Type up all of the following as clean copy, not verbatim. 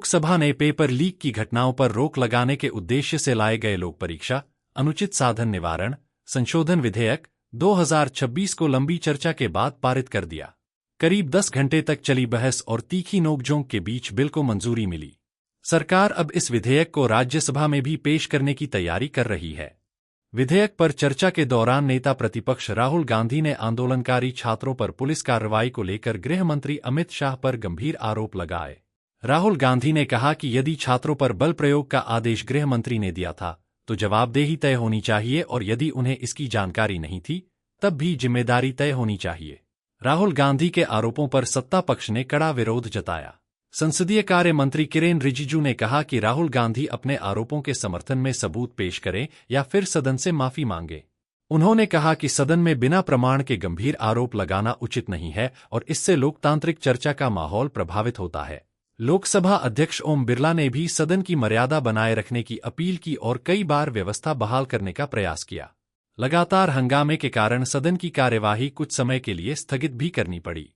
लोकसभा ने paper leak की घटनाओं पर रोक लगाने के उद्देश्य से लाए गए लोक परीक्षा अनुचित साधन निवारण संशोधन विधेयक 2026 को लंबी चर्चा के बाद पारित कर दिया। करीब 10 घंटे तक चली बहस और तीखी नोकझोंक के बीच बिल को मंजूरी मिली। सरकार अब इस विधेयक को राज्यसभा में भी पेश करने की तैयारी कर रही है। विधेयक पर चर्चा के दौरान नेता प्रतिपक्ष राहुल गांधी ने आंदोलनकारी छात्रों पर पुलिस कार्रवाई को लेकर गृह मंत्री अमित शाह पर गंभीर आरोप लगाए। राहुल गांधी ने कहा कि यदि छात्रों पर बल प्रयोग का आदेश गृह मंत्री ने दिया था तो जवाबदेही तय होनी चाहिए और यदि उन्हें इसकी जानकारी नहीं थी तब भी जिम्मेदारी तय होनी चाहिए। राहुल गांधी के आरोपों पर सत्ता पक्ष ने कड़ा विरोध जताया। संसदीय कार्य मंत्री किरेन रिजिजू ने कहा कि राहुल गांधी अपने आरोपों के समर्थन में सबूत पेश करें या फिर सदन से माफी मांगे। उन्होंने कहा कि सदन में बिना प्रमाण के गंभीर आरोप लगाना उचित नहीं है और इससे लोकतांत्रिक चर्चा का माहौल प्रभावित होता है। लोकसभा अध्यक्ष ओम बिरला ने भी सदन की मर्यादा बनाए रखने की अपील की और कई बार व्यवस्था बहाल करने का प्रयास किया। लगातार हंगामे के कारण सदन की कार्यवाही कुछ समय के लिए स्थगित भी करनी पड़ी।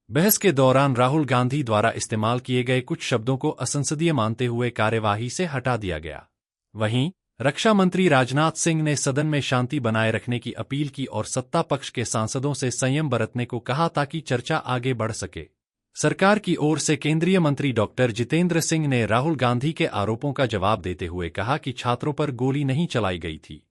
बहस के दौरान राहुल गांधी द्वारा इस्तेमाल किए गए कुछ शब्दों को असंसदीय मानते हुए कार्यवाही से हटा दिया गया। वहीं रक्षा मंत्री राजनाथ सिंह ने सदन में शांति बनाए रखने की अपील की और सत्ता पक्ष के सांसदों से संयम बरतने को कहा ताकि चर्चा आगे बढ़ सके। सरकार की ओर से केंद्रीय मंत्री डॉक्टर जितेंद्र सिंह ने राहुल गांधी के आरोपों का जवाब देते हुए कहा कि छात्रों पर गोली नहीं चलाई गई थी।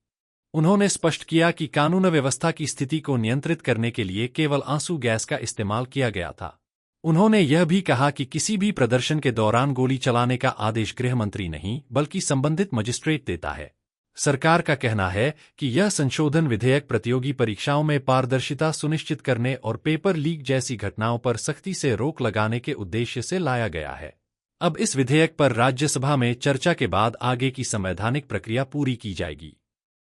उन्होंने स्पष्ट किया कि कानून व्यवस्था की स्थिति को नियंत्रित करने के लिए केवल आंसू गैस का इस्तेमाल किया गया था। उन्होंने यह भी कहा कि किसी भी प्रदर्शन के दौरान गोली चलाने का आदेश गृह मंत्री नहीं बल्कि संबंधित मजिस्ट्रेट देता है। सरकार का कहना है कि यह संशोधन विधेयक प्रतियोगी परीक्षाओं में पारदर्शिता सुनिश्चित करने और पेपर लीक जैसी घटनाओं पर सख्ती से रोक लगाने के उद्देश्य से लाया गया है। अब इस विधेयक पर राज्यसभा में चर्चा के बाद आगे की संवैधानिक प्रक्रिया पूरी की जाएगी।